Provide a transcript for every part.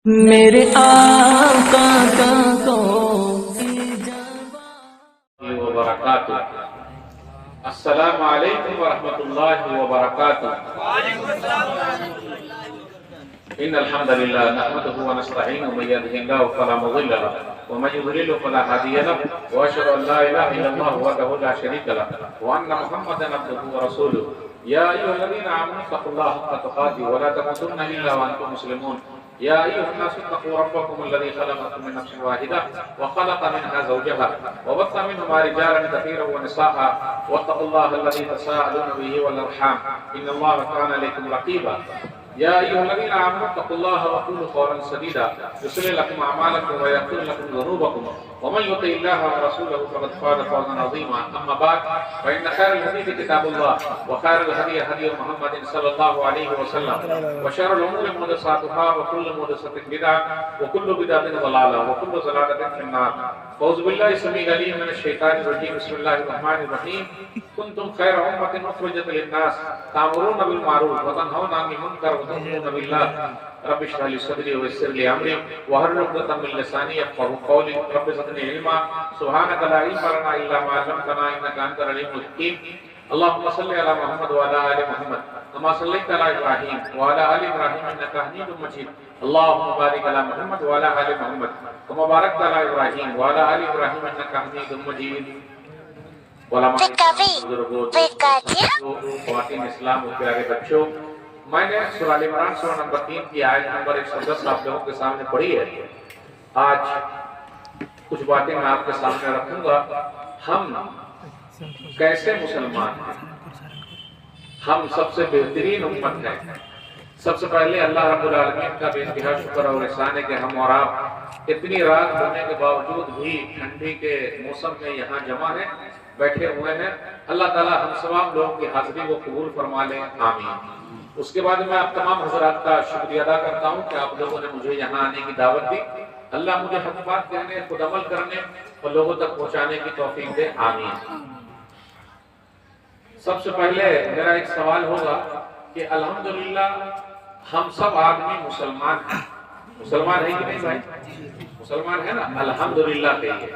मेरे आका का को अस्सलामु अलैकुम व रहमतुल्लाहि व बरकातुहू। इन्नल हम्दुलिल्लाह नहमदुहु व नस्तईनुहु व यहदिहिल्लाहु फला मुदिल्ल लहु व मन युद्लिलहु फला हादिय लहु व अशहदु अन ला इलाहा इल्लल्लाह वहदहु ला शरीका लहु व अन्न मुहम्मदन अब्दुहु व रसूलुहु। या अय्युहल्लज़ीना आमनु तक़ुल्लाहा हक़्क़ तुक़ातिही व ला तमूतुन्ना इल्ला व अन्तुम मुस्लिमून। या अय्युहन्नासु इत्तक़ू रब्बकुमुल्लज़ी ख़लक़कुम मिन नफ्सिन वाहिदा व ख़लक़ मिनहा ज़ौजहा व बस्स मिनहुमा रिजालन कसीरन व निसाअ वत्तक़ुल्लाहा अल्लज़ी तसाअलूना बिही वल अर्हाम इन्नल्लाहा काना अलैकुम रक़ीबा। या अय्युहल्लज़ीना आमनु तक़ुल्लाहा व क़ूलू क़ौलन सदीदा युस्लिह लकुम अअमालकुम व यग़फिर लकुम ज़ुनूबकुम व मन युति'िल्लाह व रसूलहु फ़क़द फ़ाज़ फ़ौज़न अज़ीमा। अम्मा बअद फ़इन्न ख़ैरल हदीथि किताबुल्लाह व ख़ैरुल हदयि हदयु मुहम्मदिन सल्लल्लाहु अलैहि वसल्लम व शर्रुल उमूरि मुहदसातुहा व कुल्लु मुहदसतिन बिदअह व कुल्लु बिदअतिन ज़लालह व कुल्लु ज़लालतिन फ़िन्नार। औज़ु बिल्लाहि समीअल अलीम मिनश शैतानिर रजीम। बिस्मिल्लाहिर रहमानिर रहीम। कुंतुम खैरा उम्मतिन उख़रिजत लिन्नास तामुरूना बिल मारूफ व तनहौना अनिल मुनकर व तु'मिनूना बिल्लाह। रब्बि इश्रह ली सदरी व यस्सिर ली अमरी वहल्लुल उक़दतम मिन लिसानी यफ़क़हू क़ौली। रब्बि ज़िदनी इल्मा सुब्हानका ला इल्मा लना इल्ला मा अल्लमतना इन्नका अंतल अलीमुल हकीम। अल्लाहुम्मा सल्लि अला मुहम्मद व अला आलि मुहम्मद कमा सल्लैता अला इब्राहीम व अला आलि इब्राहीम इन्नका हमीदुम मजीद। अल्लाहुम्मा बारिक अला मुहम्मद व अला आलि मुहम्मद कमा बारकता अला इब्राहीम व अला आलि इब्राहीम इन्नका हमीदुम मजीद। ख़वातीन इस्लाम और प्यारे बच्चों, मैंने सूरह आल इमरान सूरह नंबर 3 की आयत नंबर 110 आप लोगों के सामने पढ़ी है। आज कुछ बातें मैं आपके सामने रखूंगा। हम कैसे मुसलमान हैं? हम सबसे बेहतरीन उम्मत हैं। सबसे पहले अल्लाह रब्बुल आलमीन का बेइंतहा शुक्र और एहसान है कि हम और आप इतनी रात होने के बावजूद भी ठंडी के मौसम में यहाँ जमा हैं, बैठे हुए हैं। अल्लाह ताला हम तमाम लोगों की हाजिरी को कबूल फरमा ले, आमीन। उसके बाद मैं आप तमाम हज़रात का शुक्रिया अदा करता हूँ कि आप लोगों ने मुझे यहाँ आने की दावत दी। अल्लाह मुझे हक़ बात कहने, खुद अमल करने और लोगों तक पहुँचाने की तौफीक दे, आमीन। सबसे पहले मेरा एक सवाल होगा कि अल्हम्दुलिल्लाह हम सब आदमी मुसलमान हैं। मुसलमान है कि नहीं भाई? मुसलमान है ना? अल्हम्दुलिल्लाह कहिए।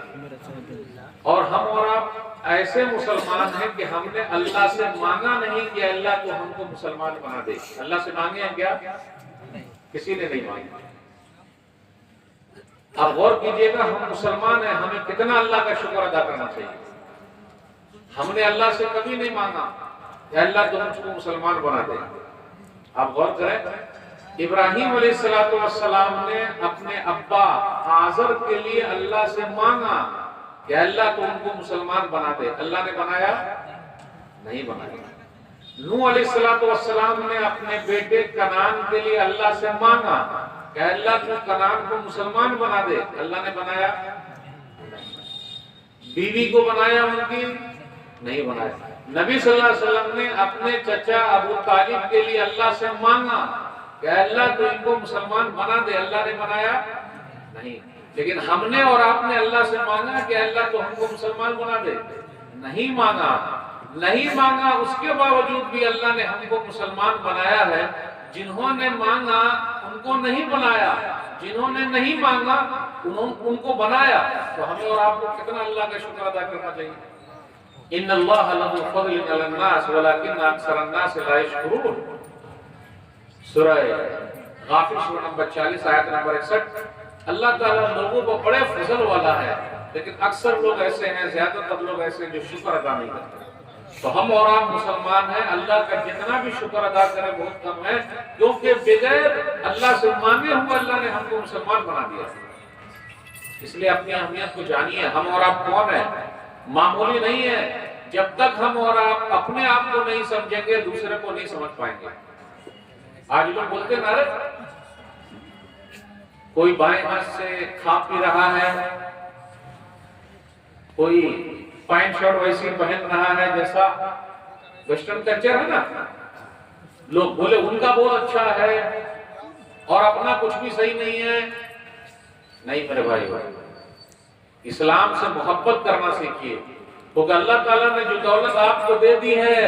और हम और आप ऐसे मुसलमान हैं कि हमने अल्लाह से मांगा नहीं कि अल्लाह तो हमको मुसलमान बना दे। अल्लाह से मांगे हैं क्या? किसी ने नहीं मांगा। अब गौर कीजिएगा, हम मुसलमान हैं, हमें कितना अल्लाह का शुक्र अदा करना चाहिए। हमने अल्लाह से कभी नहीं मांगा कि अल्लाह तो मुझको मुसलमान बना दे। आप गौर करें, इब्राहीम अलैहिस्सलाम ने अपने अब्बा आज़र के लिए अल्लाह से मांगा कि अल्लाह तो उनको मुसलमान बना दे। अल्लाह ने बनाया? नहीं बनाया। नूह अलैहिस्सलाम ने अपने बेटे कनान के लिए अल्लाह से मांगा कि अल्लाह तो कनान को मुसलमान बना दे। अल्लाह ने बनाया? बीवी को बनाया उनकी? नहीं बनाया। नबी सल्लल्लाहु अलैहि वसल्लम ने अपने चचा अबू तालिब के लिए अल्लाह से मांगा कि अल्लाह तो इनको मुसलमान बना दे। अल्लाह ने बनाया? नहीं। लेकिन हमने और आपने अल्लाह से मांगा कि अल्लाह तो हमको मुसलमान बना दे। नहीं मांगा। नहीं मांगा, उसके बावजूद भी अल्लाह ने हमको मुसलमान बनाया है। जिन्होंने मांगा उनको नहीं बनाया, जिन्होंने नहीं मांगा उनको बनाया। तो हमें और आपको कितना अल्लाह का शुक्र अदा करना चाहिए। इन्नल्लाह लज़ू फ़ज़लिन अलन नास वलाकिन्न अक्सरन नास ला यशकुरून। सूरह गाफिर सूरह नंबर 40 आयत नंबर 61। अल्लाह ताला लोगों को बड़े फजल वाला है, लेकिन अक्सर लोग ऐसे हैं, ज्यादातर लोग ऐसे हैं जो शुक्र अदा नहीं करते। तो हम और आप मुसलमान हैं, अल्लाह का जितना भी शुक्र अदा करें बहुत कम है, क्योंकि बगैर अल्लाह से मांगे हुए अल्लाह ने हमको मुसलमान बना दिया। इसलिए अपनी अहमियत को जानिए। हम और आप कौन है? मामूली नहीं है। जब तक हम और आप अपने आप को नहीं समझेंगे, दूसरे को नहीं समझ पाएंगे। आज लोग बोलते ना, रे कोई बाएं हाथ से खा पी रहा है, कोई पैंट शर्ट वैसी पहन रहा है जैसा वेस्टर्न कल्चर है ना, लोग बोले उनका बहुत अच्छा है और अपना कुछ भी सही नहीं है। नहीं मेरे भाई, इस्लाम से मोहब्बत करना सीखिए, क्योंकि अल्लाह ताला ने जो दौलत आपको दे दी है,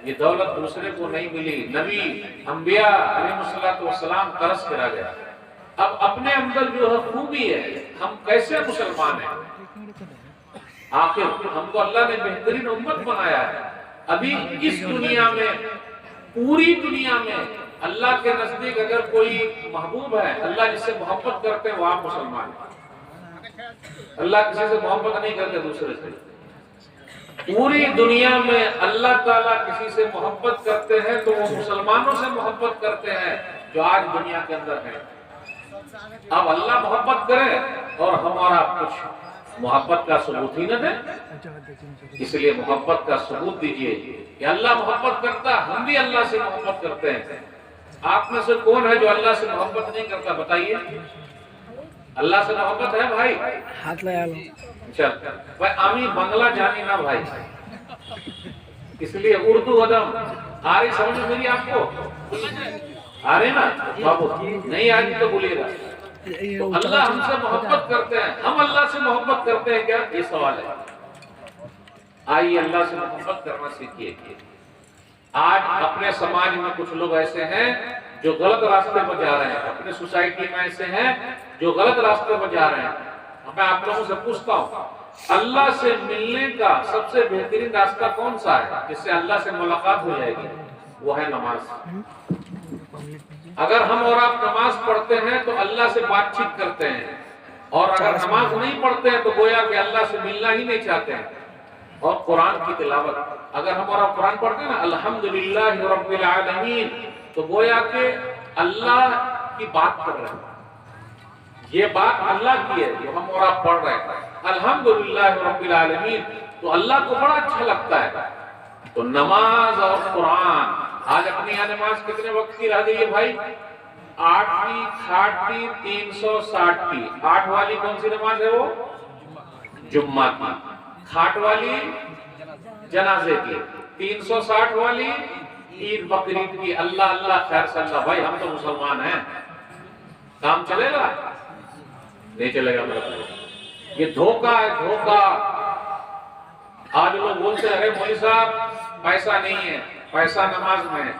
ये दौलत दूसरे को नहीं मिली। नबी अंबिया अलैहिस्सलाम तरस करा गया। अब अपने अंदर जो है खूबी है, हम कैसे मुसलमान हैं? आखिर हमको अल्लाह ने बेहतरीन उम्मत बनाया है। अभी इस दुनिया में, पूरी दुनिया में अल्लाह के नजदीक अगर कोई महबूब है, अल्लाह जिससे मोहब्बत करते हैं, वो आप मुसलमान हैं। अल्लाह किसी से मोहब्बत नहीं करते दूसरे से। पूरी दुनिया में अल्लाह ताला किसी से मोहब्बत करते हैं तो वो मुसलमानों से मोहब्बत करते हैं जो आज दुनिया के अंदर है। अब अल्लाह मोहब्बत करे और हमारा कुछ मोहब्बत का सबूत ही न दे, इसलिए मोहब्बत का सबूत दीजिए कि अल्लाह मोहब्बत करता, हम भी अल्लाह से मोहब्बत करते हैं। आप में से कौन है जो अल्लाह से मोहब्बत नहीं करता? बताइए। अल्लाह से मोहब्बत है भाई? हाथ लगा लो। चल भाई, आमी बंगला जानी ना भाई, इसलिए उर्दू अदम आ रही समझ में मेरी आपको? आ रहे ना बाबू? नहीं आ रही तो बोलिएगा। तो अल्लाह हमसे मोहब्बत करते हैं, हम अल्लाह से मोहब्बत करते हैं क्या? ये सवाल है। आइए अल्लाह से मोहब्बत करना सीखिए। आज अपने समाज में कुछ लोग ऐसे हैं जो गलत रास्ते पर जा रहे हैं, अपने सोसाइटी में ऐसे हैं जो गलत रास्ते पर जा रहे हैं। मैं आप लोगों से पूछता हूँ, अल्लाह से मिलने का सबसे बेहतरीन रास्ता कौन सा है जिससे अल्लाह से मुलाकात हो जाएगी? वो है नमाज। अगर हम और आप नमाज पढ़ते हैं तो अल्लाह से बातचीत करते हैं, और अगर नमाज नहीं पढ़ते हैं तो गोया कि अल्लाह से मिलना ही नहीं चाहते हैं। और कुरान की तिलावत, अगर हम और आप कुरान पढ़ते हैं ना, अल्हम्दुलिल्लाह रब्बिल आलमीन, तो गोया के अल्लाह की बात कर रहे हैं। ये बात अल्लाह की है जो हम और आप पढ़ रहे हैं, अल्हम्दुलिल्लाह रब्बिल आलमीन, तो अल्लाह को बड़ा अच्छा लगता है। तो नमाज और कुरान, आज अपनी यहाँ नमाज कितने वक्त की रह गई है भाई? 8वीं, 6वीं, 360वीं। 8 वाली कौन सी नमाज है? वो जुम्मा की। 6 वाली जनाजे की। 360 वाली ईद बकरीद की। अल्लाह अल्लाह खैर सल्ला। भाई हम तो मुसलमान हैं, काम चलेगा? नहीं चलेगा मेरा भाई। ये धोखा है, धोखा। आज लोग बोलते हैं, अरे मौलवी साहब पैसा नहीं है, पैसा नमाज में है।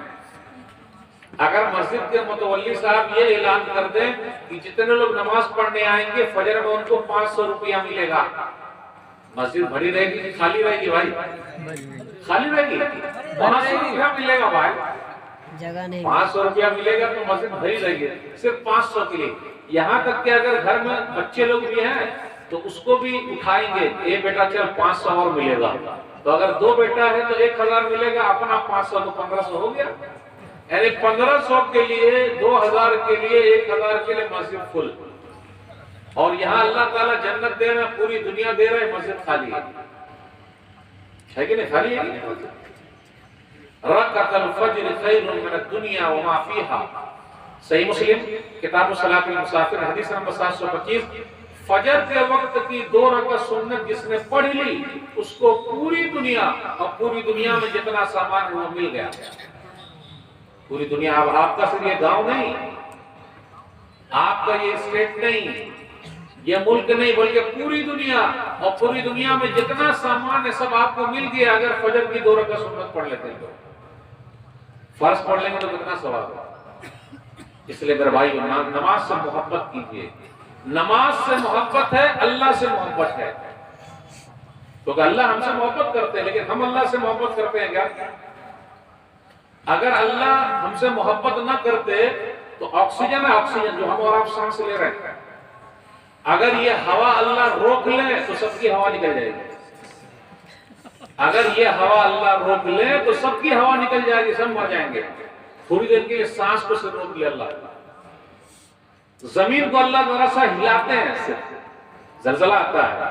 अगर मस्जिद के मुतवल्ली साहब ये ऐलान कर दें कि जितने लोग नमाज पढ़ने आएंगे फजर में उनको 500 रुपया मिलेगा, मस्जिद भरी रहेगी खाली रहेगी? भाई खाली रहेगी। 500 रुपया मिलेगा भाई, जगह नहीं। 500 रुपया मिलेगा तो मस्जिद भरी रहेगी, सिर्फ 500 के लिए। यहाँ तक कि अगर घर में बच्चे लोग भी हैं तो उसको भी उठाएंगे, ए बेटा चल 500 और मिलेगा। तो अगर 2 बेटा है तो 1000 मिलेगा, अपना 500 तो 1500 हो गया। यानी 1500 के लिए, 2000 के लिए, 1000 के लिए मस्जिद फुल। और यहाँ अल्लाह ताला जन्नत दे रहे हैं, पूरी दुनिया दे रहे हैं, मस्जिद खाली है कि नहीं? खाली है। रकातुल फज्र खैरुम मिनद दुनिया व मा फीहा। सही मुस्लिम किताब सलातुल मुसाफिर हदीस नंबर 725। फजर के वक्त की 2 रकात सुन्नत जिसने पढ़ ली उसको पूरी दुनिया, और पूरी दुनिया में जितना सामान है वो मिल गया। पूरी दुनिया। अब आपका सिर्फ ये गांव नहीं, आपका ये स्टेट नहीं, ये मुल्क नहीं, बल्कि पूरी दुनिया। और पूरी दुनिया में जितना सामान है सब आपको मिल गया अगर फजर की 2 रकात सुन्नत पढ़ लेते हैं तो। फर्ज पढ़ लेंगे तो कितना सवाब है। इसलिए मेरे भाई नमाज से मोहब्बत कीजिए। नमाज से मोहब्बत है, अल्लाह से मोहब्बत है। तो अल्लाह हमसे मोहब्बत करते हैं, लेकिन हम अल्लाह से मोहब्बत करते हैं क्या? अगर अल्लाह हमसे मोहब्बत ना करते तो ऑक्सीजन है, ऑक्सीजन जो हम और आप सांस ले रहे हैं, अगर ये हवा अल्लाह रोक ले तो सबकी हवा निकल जाएगी। अगर ये हवा अल्लाह रोक ले तो सबकी हवा निकल जाएगी, सब मर जाएंगे। थोड़ी देर के लिए सांस को सिर्फ रोक ले अल्लाह। जमीन को अल्लाह जरा सा हिलाते हैं, सिर्फ जलजला आता है,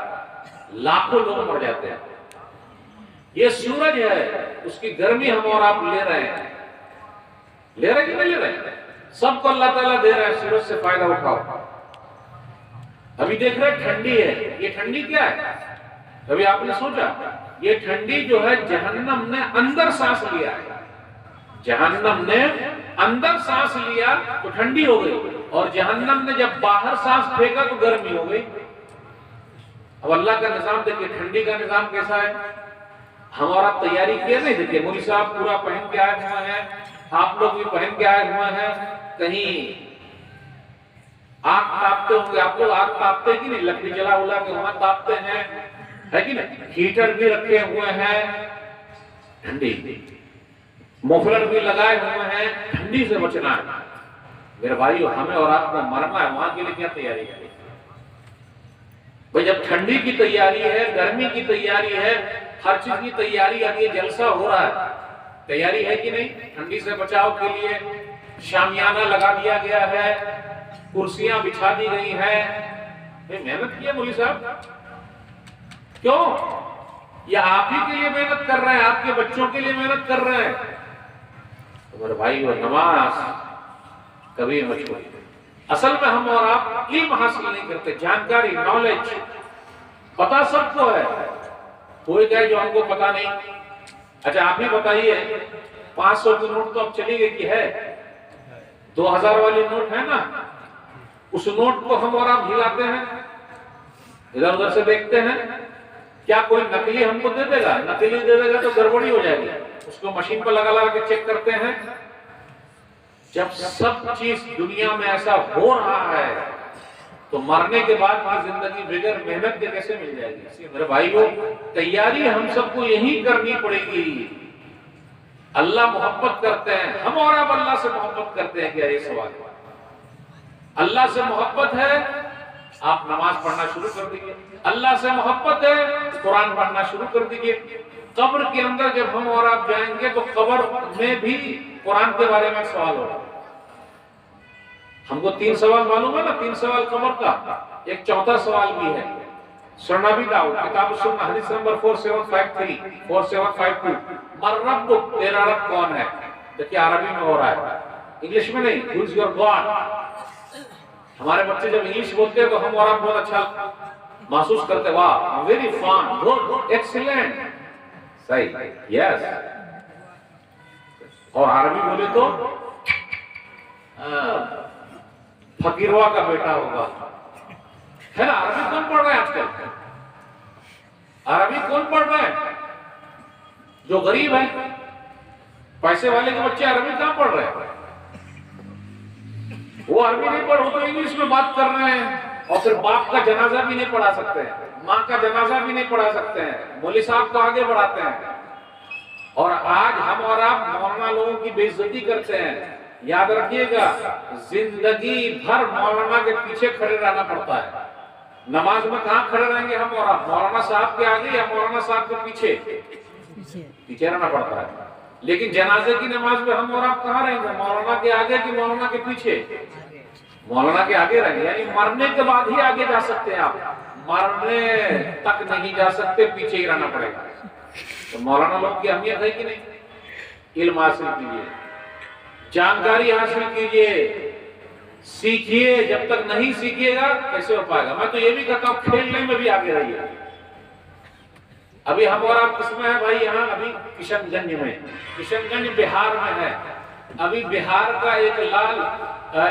लाखों लोग मर जाते हैं। ये सूरज है, उसकी गर्मी हम और आप ले रहे हैं। ले रहे कि नहीं ले रहे? सबको अल्लाह ताला दे रहा है, सूरज से फायदा उठाओ। अभी देख रहे ठंडी है, ये ठंडी क्या है? कभी आपने सोचा? ये ठंडी जो है जहन्नम ने अंदर सांस लिया है। जहन्नम ने अंदर सांस लिया तो ठंडी हो गई, और जहन्नम ने जब बाहर सांस फेंका तो गर्मी हो गई। अब अल्लाह का निजाम देखिए, ठंडी का निजाम कैसा है। हमारा तैयारी किया नहीं? देखिए मौलवी साहब पूरा पहन के आए हुए हैं, आप लोग भी पहन के आए हुए हैं। कहीं आग तापते होंगे आप लोग, आग तापते कि नहीं? लकड़ी जला उला के वहां तापते हैं, है कि नहीं? हीटर भी रखे हुए हैं, ठंडी मफलर भी लगाए हुए हैं, ठंडी से बचना है। मेरे भाइयों, हमें और आपको मरना है, वहां के लिए क्या तैयारी है भाई? जब ठंडी की तैयारी है, गर्मी की तैयारी है, हर चीज की तैयारी, अब ये जलसा हो रहा है, तैयारी है कि नहीं? ठंडी से बचाव के लिए शामियाना लगा दिया गया है, कुर्सियां बिछा दी गई हैं। मेहनत की है मौलवी साहब, क्यों? या आप ही के लिए मेहनत कर रहे हैं, आपके बच्चों के लिए मेहनत कर रहे हैं? तो मेरे भाई, वो नमाज कभी मत छोड़िए। असल में हम और आप इल्म हासिल नहीं करते, जानकारी, नॉलेज पता सबको है, कोई कहे जो हमको पता नहीं। अच्छा आप ही बताइए, 500 की नोट तो अब चली गई कि है? 2000 वाली नोट है ना, उस नोट को हम और आप हिलाते हैं, इधर उधर से देखते हैं, क्या कोई नकली हमको दे देगा? नकली दे देगा तो गड़बड़ी हो जाएगी, उसको मशीन पर लगा लगा के चेक करते हैं। जब सब चीज दुनिया में ऐसा हो रहा है, तो मरने के बाद की जिंदगी बगैर मेहनत के कैसे मिल जाएगी? मेरे भाइयों, तैयारी हम सबको यही करनी पड़ेगी। अल्लाह मोहब्बत करते हैं, हम और आप अल्लाह से मोहब्बत करते हैं क्या? ये सवाल। अल्लाह से मोहब्बत है, आप नमाज पढ़ना शुरू कर दीजिए। अल्लाह से मोहब्बत है, कुरान पढ़ना शुरू कर दीजिए। कब्र के अंदर जब हम और आप जाएंगे तो कब्र में भी कुरान के बारे में सवाल होगा। हमको 3 सवाल मालूम है ना, 3 सवाल कब्र का, एक चौथा सवाल भी है। सुनना भी दाऊद, किताब सुन्नह, हदीस नंबर 4753 4752, मर रब्बुक, तेरा रब कौन है? देखिए अरबी में हो रहा है, इंग्लिश में नहीं। Who is your God? हमारे बच्चे जब इंग्लिश बोलते हैं तो हम और आप बहुत अच्छा महसूस करते, वाह वेरी फाइन, गुड, एक्सीलेंट, सही, यस। और अरबी बोले तो फकीरवा का बेटा होगा, है ना? अरबी कौन पढ़ रहा है आजकल? अरबी कौन पढ़ रहा है? जो गरीब है, पैसे वाले के बच्चे अरबी कहां पढ़ रहे हैं? वो अरबी नहीं पढ़, वो तो इंग्लिश में बात कर रहे हैं। और फिर बाप का जनाजा भी नहीं पढ़ा सकते हैं, माँ का जनाजा भी नहीं पढ़ा सकते हैं, मौलवी साहब को आगे बढ़ाते हैं। और आज हम और आप मौलाना लोगों की बेइज्जती करते हैं। याद रखिएगा, जिंदगी भर मौलाना के पीछे खड़े रहना पड़ता है। नमाज में कहाँ खड़े रहेंगे हम और आप? मौलाना साहब के आगे या मौलाना साहब के पीछे? पीछे रहना पड़ता है। लेकिन जनाजे की नमाज में हम और आप कहाँ रहेंगे? मौलाना के आगे कि मौलाना के पीछे? मौलाना के आगे रहेंगे, यानी मरने के बाद ही आगे जा सकते हैं आप, मरने तक नहीं जा सकते, पीछे ही रहना पड़ेगा। तो मौलाना लोग की अहमियत है कि नहीं? इल्म हासिल कीजिए, जानकारी हासिल कीजिए, सीखिए। जब तक नहीं सीखिएगा कैसे हो पाएगा? मैं तो ये भी कहता हूँ, खेलने में भी आगे रहिए। अभी हम और आप किसमें है भाई? यहाँ अभी किशनगंज में, किशनगंज बिहार में है। अभी बिहार का एक लाल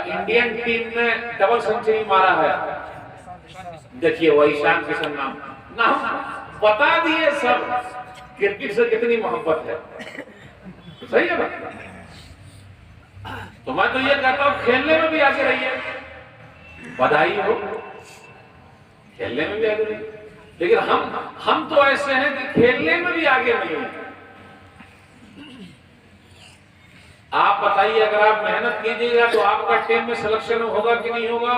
इंडियन टीम ने डबल सेंचुरी मारा है। देखिए वो ईशान किशन नाम बता दिए सब, क्रिकेट से कितनी मोहब्बत है। सही है ना? तो मैं तो ये कहता हूँ, खेलने में भी आगे रहिए, बधाई हो, खेलने में भी आगे रहिए। लेकिन हम तो ऐसे हैं कि खेलने में भी आगे नहीं है। आप बताइए, अगर आप मेहनत कीजिएगा तो आपका टीम में सिलेक्शन होगा कि नहीं होगा?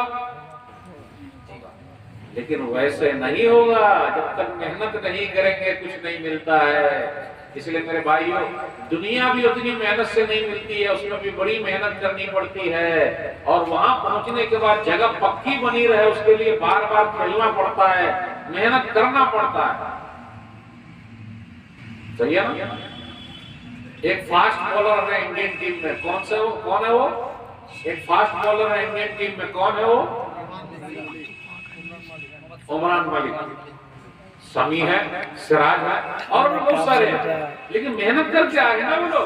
लेकिन वैसे नहीं होगा, जब तक मेहनत नहीं करेंगे कुछ नहीं मिलता है। इसलिए मेरे भाइयों, दुनिया भी उतनी मेहनत से नहीं मिलती है, उसमें भी बड़ी मेहनत करनी पड़ती है। और वहां पहुंचने के बाद जगह पक्की बनी रहे, उसके लिए बार बार खेलना पड़ता है, मेहनत करना पड़ता है। सही है ना? एक फास्ट बॉलर है इंडियन टीम में, कौन है वो? एक फास्ट बॉलर है इंडियन टीम में, कौन है वो? उमरान मलिक, समी है, सिराज है, और भी बहुत सारे हैं। लेकिन मेहनत करके आगे ना वो लोग।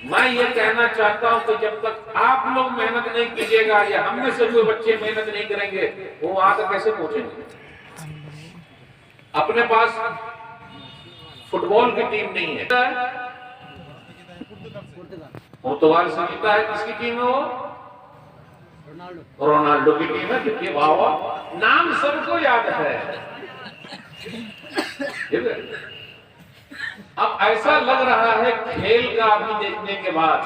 मैं ये कहना चाहता हूं कि जब तक आप लोग मेहनत नहीं कीजिएगा, या हम में से कोई बच्चे मेहनत नहीं करेंगे, वो वहां तक कैसे पहुंचेंगे? अपने पास फुटबॉल की टीम नहीं है, पुर्तगाल से जीता है, किसकी टीम है वो? रोनाल्डो की टीम है, कितनी वाह वाह, नाम सबको याद है। अब ऐसा लग रहा है खेल का अभी देखने के बाद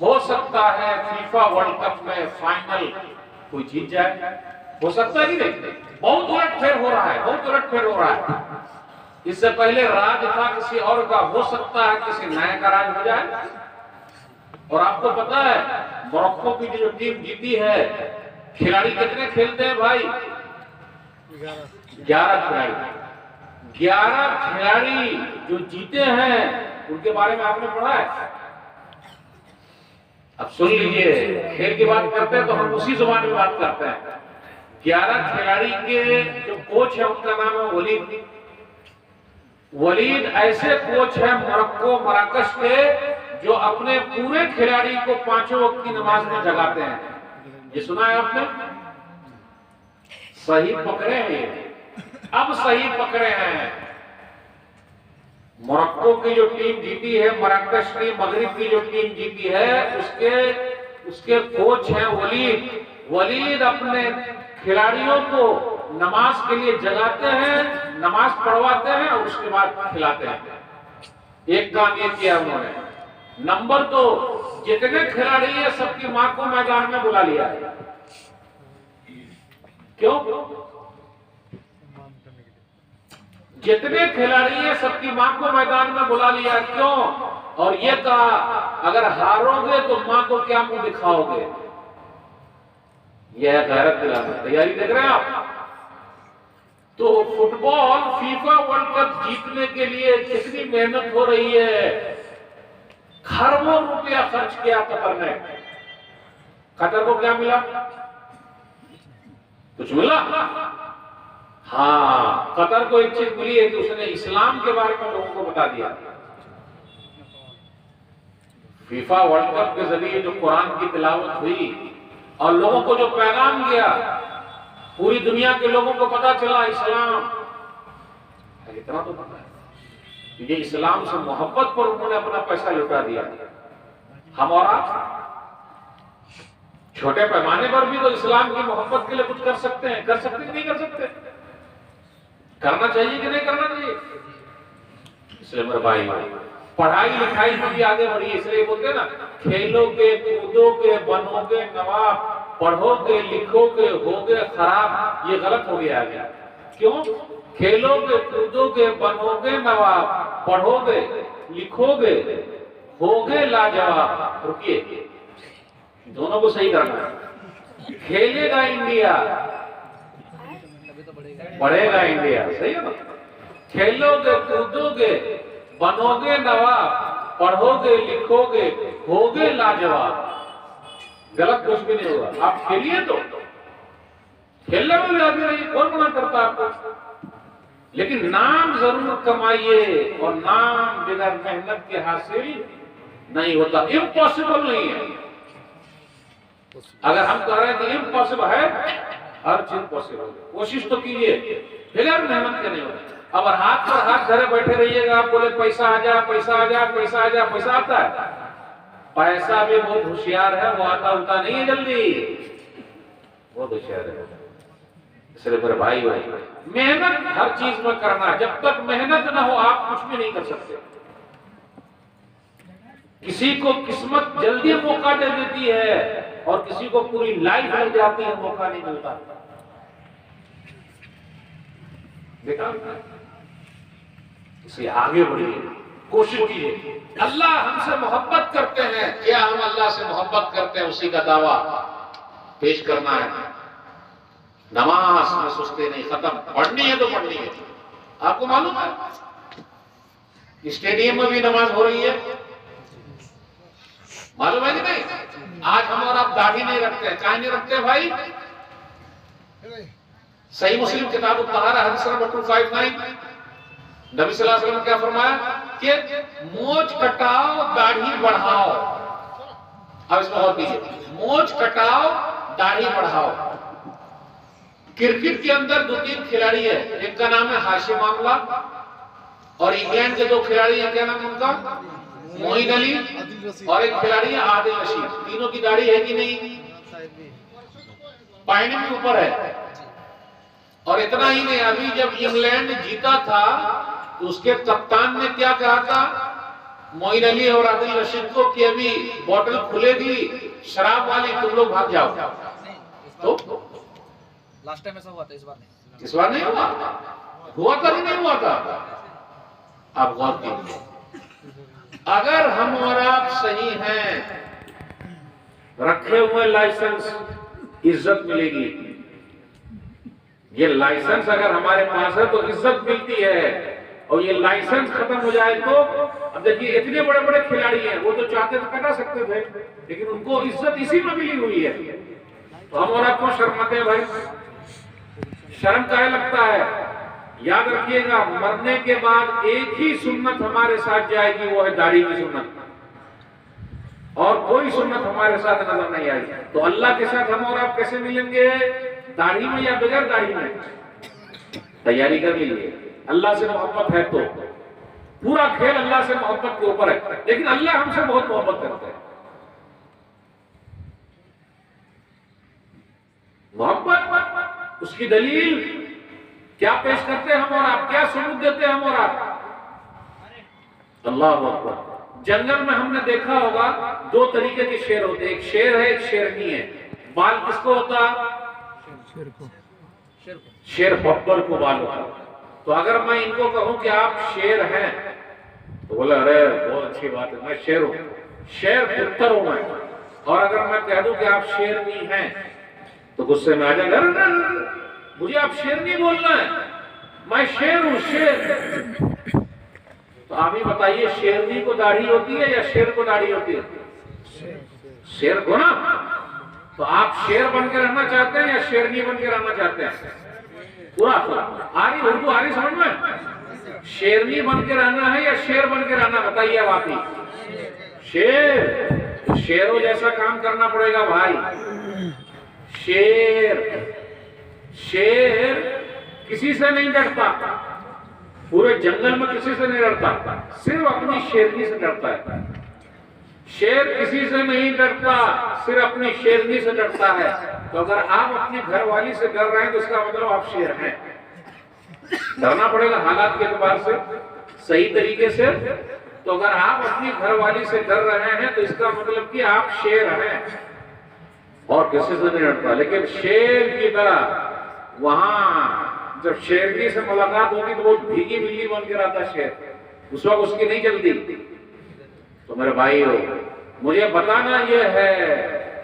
हो सकता है फीफा वर्ल्ड कप में फाइनल कोई जीत जाए, हो सकता है कि नहीं? बहुत उलटफेर हो रहा है, बहुत उलटफेर हो रहा है। इससे पहले राज था किसी और का, हो सकता है किसी नए का राज हो जाए। और आपको पता है मोरक्को की जो टीम जीती है, खिलाड़ी कितने खेलते हैं भाई? 11 खिलाड़ी। 11 खिलाड़ी जो जीते हैं उनके बारे में आपने पढ़ा है? अब सुन लीजिए, खेल की बात करते हैं तो हम उसी जुबान में बात करते हैं। 11 खिलाड़ी के जो कोच है उनका नाम है वलीद। वलीद ऐसे कोच है मोरक्को मराकश के जो अपने पूरे खिलाड़ी को 5 वक्त की नमाज में जगाते हैं। ये सुना है आपने? सही पकड़े हैं, अब सही पकड़े हैं। मोरक्को की जो टीम जीती है, मराकश की मगरिब की जो टीम जीती है, उसके कोच हैं वलीद। वलीद अपने खिलाड़ियों को नमाज के लिए जगाते हैं, नमाज पढ़वाते हैं और उसके बाद खिलाते हैं। एक काम ये किया उन्होंने। नंबर 2, जितने खिलाड़ी है सबकी मां को मैदान में बुला लिया। क्यों? जितने खिलाड़ी है सबकी मां को मैदान में बुला लिया। क्यों? और ये कहा अगर हारोगे तो मां को क्या मुंह दिखाओगे। यह गैरत दिलाना, तैयारी देख रहे हैं आप? तो फुटबॉल फीफा वर्ल्ड कप जीतने के लिए कितनी मेहनत हो रही है। खरबों रुपया खर्च किया कतर ने। कतर को क्या मिला? कुछ मिला? हाँ, कतर को एक चीज मिली है कि उसने इस्लाम के बारे में लोगों को बता दिया। फीफा वर्ल्ड कप के जरिए जो कुरान की तिलावत हुई और लोगों को जो पैगाम गया, पूरी दुनिया के लोगों को पता चला इस्लाम। इतना तो पता है, ये इस्लाम से मोहब्बत पर उन्होंने अपना पैसा लुटा दिया। हम और आप छोटे पैमाने पर भी तो इस्लाम की मोहब्बत के लिए कुछ कर सकते हैं। कर सकते कि नहीं कर सकते? करना चाहिए कि नहीं करना चाहिए? इसलिए मेरे भाई, पढ़ाई लिखाई में भी आगे बढ़िए। इसलिए बोलते हैं ना, खेलोगे कूदोगे बनोगे नवाब, पढ़ोगे लिखोगे होगे खराब। ये गलत हो गया है। क्यों? खेलोगे कूदोगे बनोगे नवाब, पढ़ोगे लिखोगे होगे लाजवाब। रुकिए, दोनों को सही करना है। खेलेगा इंडिया, बढ़ेगा इंडिया, सही है ना? खेलोगे कूदोगे बनोगे नवाब, पढ़ोगे लिखोगे होगे लाजवाब। गलत कुछ भी नहीं होगा। आप खेलिए तो खेलने में भी आगे रहिए, कौन मना करता आपको? लेकिन नाम जरूर कमाइए, और नाम बिना मेहनत के हासिल नहीं होता। इम्पॉसिबल नहीं है। अगर हम कह रहे हैं कि इम्पॉसिबल है, हर चीज पॉसिबल है। कोशिश तो कीजिए, बगैर मेहनत के नहीं होता। अब हाथ पर हाथ धरे बैठे रहिएगा, आप बोले पैसा आ जा पैसा आ जा पैसा आ जा, पैसा आता है? पैसा भी बहुत होशियार है, वो आता उता नहीं है जल्दी, बहुत होशियार है। इसलिए मेरे भाई मेहनत हर चीज में करना। जब तक मेहनत ना हो आप कुछ भी नहीं कर सकते। किसी को किस्मत जल्दी मौका दे देती है और किसी को पूरी लाइफ लग जाती है, मौका नहीं मिलता। देखा? इसलिए आगे बढ़िए, कोशिश कीजिए। अल्लाह हमसे मोहब्बत करते हैं, क्या हम अल्लाह से मोहब्बत करते हैं उसी का दावा पेश करना है। नमाज में सुस्ती नहीं, खत्म। पढ़नी है तो पढ़नी है। आपको मालूम है स्टेडियम में भी नमाज हो रही है, मालूम है कि नहीं? आज हम और आप दाढ़ी नहीं रखते हैं। क्या नहीं रखते भाई? सही मुस्लिम किताब तहारा हदीस नंबर 259 नबी सल्लल्लाहु अलैहि वसल्लम क्या फरमाया कि मोछ कटाओ दाढ़ी बढ़ाओ। अब इसमें और कीजिए, मोछ कटाओ दाढ़ी बढ़ाओ। क्रिकेट के अंदर 2-3 खिलाड़ी है, एक का नाम है हाशिम आमला और इंग्लैंड के 2 खिलाड़ी हैं, क्या नाम उनका? मोइन अली, और एक खिलाड़ी है आदिल रशीद। तीनों की दाढ़ी है कि नहीं? पानी भी ऊपर है। और इतना ही नहीं, अभी जब इंग्लैंड जीता था तो उसके कप्तान ने क्या कहा था मोइन अली और आदिल रशीद को कि अभी बोतल खुलेगी शराब वाली, तुम लोग भाग जाओ। तो लास्ट टाइम ऐसा हुआ था, इस बार नहीं। इस बार नहीं हुआ, हुआ था नहीं हुआ था। आप गौर कीजिए, अगर हम और आप सही हैं, रखे हुए लाइसेंस, इज्जत मिलेगी। ये लाइसेंस अगर हमारे पास है तो इज्जत मिलती है, और ये लाइसेंस खत्म हो जाए तो, अब देखिए इतने बड़े बड़े खिलाड़ी हैं, वो तो चाहते तो कटा सकते थे, लेकिन उनको इज्जत इसी में मिली हुई है। तो हम और आपको शर्माते हैं भाई, शर्म काहे लगता है? याद रखिएगा, मरने के बाद एक ही सुन्नत हमारे साथ जाएगी, वो है दाढ़ी की सुन्नत, और कोई सुन्नत हमारे साथ नजर नहीं आएगी। तो अल्लाह के साथ हम और आप कैसे मिलेंगे? दाढ़ी में या बगैर दाढ़ी में? तैयारी कर लीजिए। अल्लाह से मोहब्बत है तो पूरा खेल अल्लाह से मोहब्बत के ऊपर है, लेकिन अल्लाह हमसे बहुत मोहब्बत करते हैं। मोहब्बत, उसकी दलील क्या पेश करते हैं हम और आप, क्या सबूत देते हैं हम और आप? अल्लाह अकबर। जंगल में हमने देखा होगा दो तरीके के शेर होते हैं, एक शेर है, एक शेरनी है। बाल किसको होता? शेर बब्बर को बाल होता। तो अगर मैं इनको कहूं कि आप शेर हैं, तो बोला अरे बहुत अच्छी बात है, मैं शेर हूं, शेर पुत्र हूं मैं। और अगर मैं कह दूं कि आप शेरनी हैं, तो गुस्से में आ जाएगा, मुझे आप शेरनी बोलना है, मैं शेर हूं, शेर। तो आप ही बताइए, शेरनी को दाढ़ी होती है या शेर को दाढ़ी होती है? शेर को ना। तो आप शेर बन के रहना चाहते हैं या शेरनी बन के रहना चाहते हैं? पूरा आ रही उर्दू, आ रही समझ में? शेरनी बन के रहना है या शेर बन के रहना? बताइए अब आप ही। शेर, तो शेरों जैसा काम करना पड़ेगा भाई। शेर, शेर किसी से नहीं डरता, पूरे जंगल में किसी से नहीं डरता, सिर्फ अपनी शेरनी से डरता है। शेर किसी से नहीं डरता, सिर्फ अपनी शेरनी से डरता है। तो अगर आप अपनी घरवाली से डर रहे हैं तो इसका मतलब आप शेर हैं। डरना पड़ेगा हालात के एतबार से, सही तरीके से। तो अगर आप अपनी घरवाली से डर रहे हैं तो इसका मतलब कि आप शेर हैं और किसी से नहीं डरता। लेकिन शेर की तरह वहां जब शेरनी से मुलाकात होगी तो वो भीगी बिल्ली बन के रहता शेर, उस वक्त उसकी नहीं चलती। तो मेरे भाई हो, मुझे बताना यह है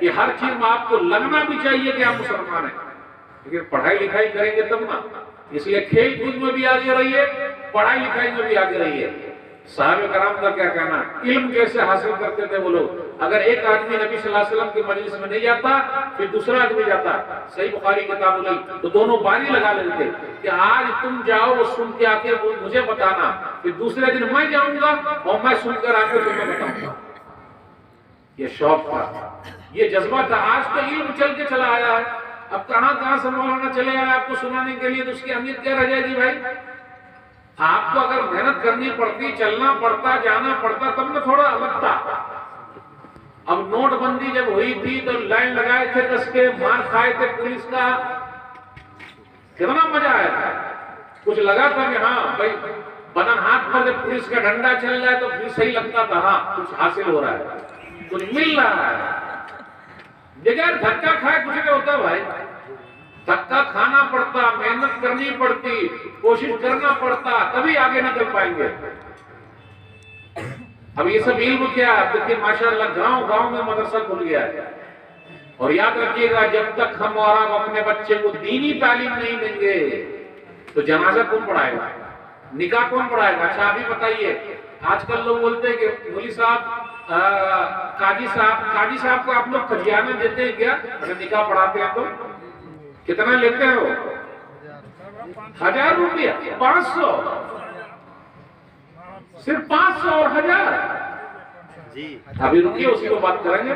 कि हर चीज में आपको लगना भी चाहिए कि आप मुसलमान हैं, लेकिन पढ़ाई लिखाई करेंगे तब ना। इसलिए खेल कूद में भी आगे रहिए, पढ़ाई लिखाई में भी आगे रहिए। साहब कराम का क्या कहना, इल्म कैसे हासिल करते थे वो लोग? अगर एक आदमी नबी सल्लल्लाहु अलैहि वसल्लम की मजलिस में नहीं जाता, फिर दूसरा आदमी जाता, सही बुखारी किताब में, तो दोनों बारी लगा लेते कि आज तुम जाओ, वो सुन के आके मुझे बताना, फिर दूसरे दिन मैं जाऊंगा और मैं सुनकर आके तुम्हें बताऊंगा। ये शौक था, ये जज्बा था। आज तो इल्म चल के चला आया है, अब कहां से मौलाना चले आए आपको सुनाने के लिए, तो उसकी अहमियत क्या रह जाएगी भाई? आपको अगर मेहनत करनी पड़ती, चलना पड़ता, जाना पड़ता, तब न थोड़ा अलग था। अब नोटबंदी जब हुई थी तो लाइन लगाए थे कस के, मार खाए थे पुलिस का, कितना मजा आया था। कुछ लगा था कि हाँ भाई बदन हाथ पर जब पुलिस का डंडा चल जाए तो फिर सही लगता था, हाँ कुछ हासिल हो रहा है, कुछ मिल रहा है। बगैर धक्का खाए कुछ नहीं होता भाई, धक्का खाना पड़ता, मेहनत करनी पड़ती, कोशिश करना पड़ता, तभी आगे निकल पाएंगे। अब ये सब इल्म क्या है? देखिए माशाअल्लाह गांव गांव में मदरसा खुल गया है। और याद रखिएगा, जब तक हम और आप अपने बच्चे को दीनी तालीम नहीं देंगे तो जनाजा कौन पढ़ाएगा, निकाह कौन पढ़ाएगा? अच्छा अभी बताइए, आजकल लोग बोलते हैं कि मौलवी साहब, काजी साहब को आप लोग खजियाना देते हैं क्या अगर निकाह पढ़ाते हैं? तो कितना लेते हैं वो? 1000 रुपया, 500, सिर्फ 500 और 1000 जी। अभी रुकिए, उसी को बात करेंगे।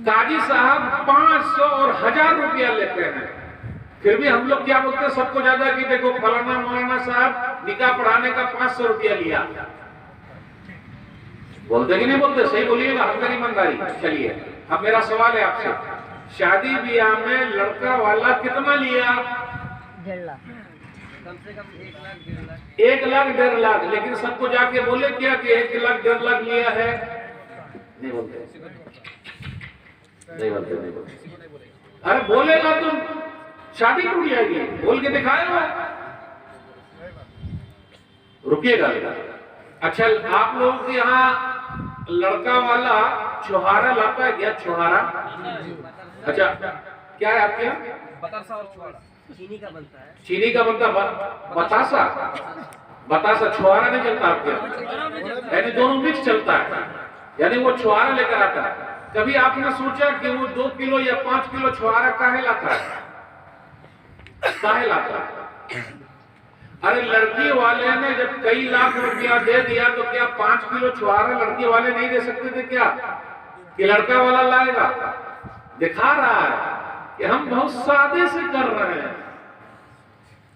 काजी साहब 500 और 1000 रुपया लेते हैं, फिर भी हम लोग क्या बोलते हैं सबको ज्यादा कि देखो फलाना मौलाना साहब निकाह पढ़ाने का 500 रुपया लिया। बोलते कि नहीं बोलते? सही बोलिएगा, हम ईमानदारी। चलिए अब मेरा सवाल है आपसे, शादी ब्याह में लड़का वाला कितना लिया? 1.5 लाख। कम से कम 1 लाख 1.5 लाख। 1 लाख 1.5 लाख, लेकिन सबको जाके बोले क्या कि 1 लाख 1.5 लाख लिया है? नहीं बोलते, नहीं बोलते, नहीं बोलते। अरे बोलेगा तो शादी टूट जाएगी, बोल के दिखाएगा, रुकिएगा। अच्छा, आप लोगों के यहाँ लड़का वाला छुहारा लाता है क्या? छुहारा, अच्छा क्या है आपके यहाँ? बतासा और छुआरा चीनी का बनता है। चीनी का बनता बतासा, बतासा छुहारा नहीं चलता आपके यहाँ, यानी दोनों मिक्स चलता है, यानी वो छुहारा लेकर आता है। कभी आपने सोचा कि वो 2 किलो या 5 किलो छुहारा काहे लाता है? काहे लाता है? अरे लड़की वाले ने जब कई लाख रुपया दे दिया तो क्या 5 किलो छुहारा लड़की वाले नहीं दे सकते थे क्या कि लड़का वाला लाएगा? दिखा रहा है कि हम बहुत सादे से कर रहे हैं,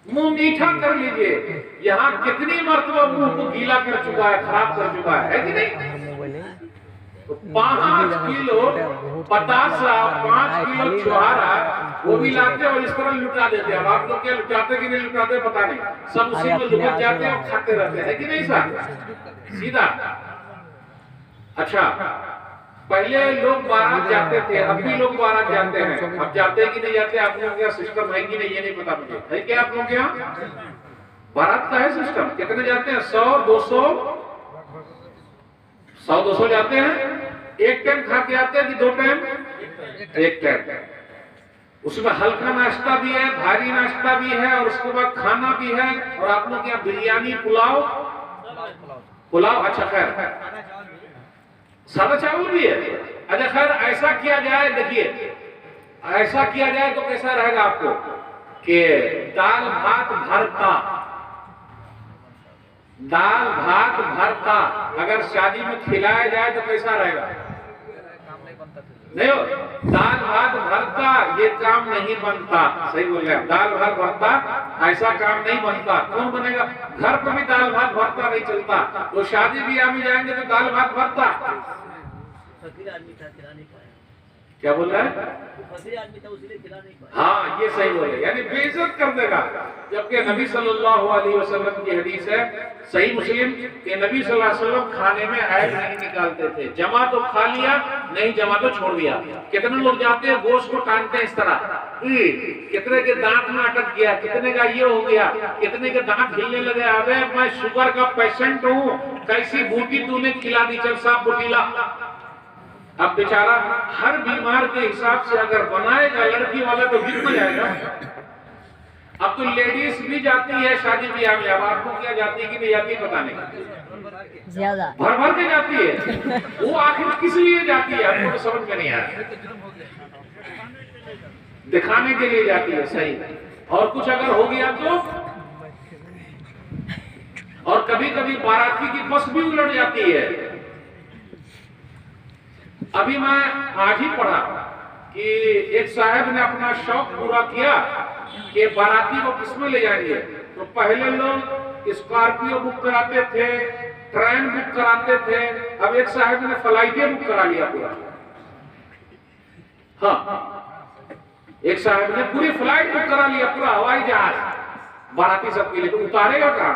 मुंह मीठा कर लीजिए। यहाँ कितनी मर्तबा मुंह को गीला कर चुका है, खराब कर चुका है कि नहीं? तो 5 किलो बतासा, 5 किलो छुहारा वो भी लाते और इस तरह लुटा देते हैं। अब आप लोग क्या लुटाते कि नहीं लुटाते पता नहीं, सब उसी में लुट जाते हैं और खाते रहते हैं कि नहीं सर? सीधा। अच्छा, पहले लोग बारात जाते थे, अब भी लोग बारात जाते हैं। अब जाते हैं कि नहीं जाते? आप लोगों के यहाँ सिस्टम है कि नहीं ये नहीं पता मुझे, है क्या आप लोगों के यहाँ? बारात का है सिस्टम, कितने जाते हैं? 100 200 जाते हैं। एक टाइम खा के आते हैं कि 2 टाइम? एक टाइम। उसमें हल्का नाश्ता भी है, भारी नाश्ता भी है, और उसके बाद खाना भी है। और आप लोग क्या बिरयानी, पुलाव, अच्छा खैर सादा चावल भी है। अच्छा खैर, ऐसा किया जाए, देखिए ऐसा किया जाए तो कैसा रहेगा आपको कि दाल भात भरता अगर शादी में खिलाया जाए तो कैसा रहेगा? नहीं हो, दाल भात भरता ये काम नहीं बनता। सही बोल रहे हैं, दाल भात भरता ऐसा काम नहीं बनता। कौन बनेगा? घर पर भी दाल भात भरता नहीं चलता, तो शादी ब्याह में जाएंगे तो दाल भात भरता। क्या बोल रहा है? हाँ, ये सही बोले, यानी बेइज्जत कर देगा। जबकि नबी सल्लल्लाहु अलैहि वसल्लम की हदीस है, सही मुस्लिम, कि नबी सल्लल्लाहु अलैहि वसल्लम खाने में ऐब नहीं निकालते थे। जमा तो खा लिया, नहीं जमा तो छोड़ दिया। कितने लोग जाते हैं गोश्त को टांगते हैं इस तरह, कितने के दांत में अटक गया, कितने का ये हो गया, कितने के दांत हिलने लगे। अबे मैं शुगर का पेशेंट हूँ, कैसी बूटी तूने खिला दी, चल साहब बुटीला। अब बेचारा हर बीमार के हिसाब से अगर बनाएगा लड़की वाला तो बिक जाएगा। अब तो लेडीज भी जाती है शादी ब्याह में। अब आपको क्या जाती है कि नहीं जाती पता नहीं, ज्यादा भर भर के जाती है। वो आखिर किस लिए जाती है आपको तो समझ में नहीं आया। दिखाने के लिए जाती है, सही। और कुछ अगर हो गया तो, और कभी कभी बाराती की बस भी उलट जाती है। अभी मैं आज ही पढ़ा कि एक साहब ने अपना शौक पूरा किया कि बाराती को किसमें ले जाएंगे। तो पहले लोग स्कॉर्पियो बुक कराते थे, ट्रेन बुक कराते थे। अब एक साहब ने फ्लाइटें बुक करा लिया पूरा। हाँ, एक साहब ने पूरी फ्लाइट बुक करा लिया, पूरा हवाई जहाज बाराती सबके लिए। तो उतारेगा कहाँ?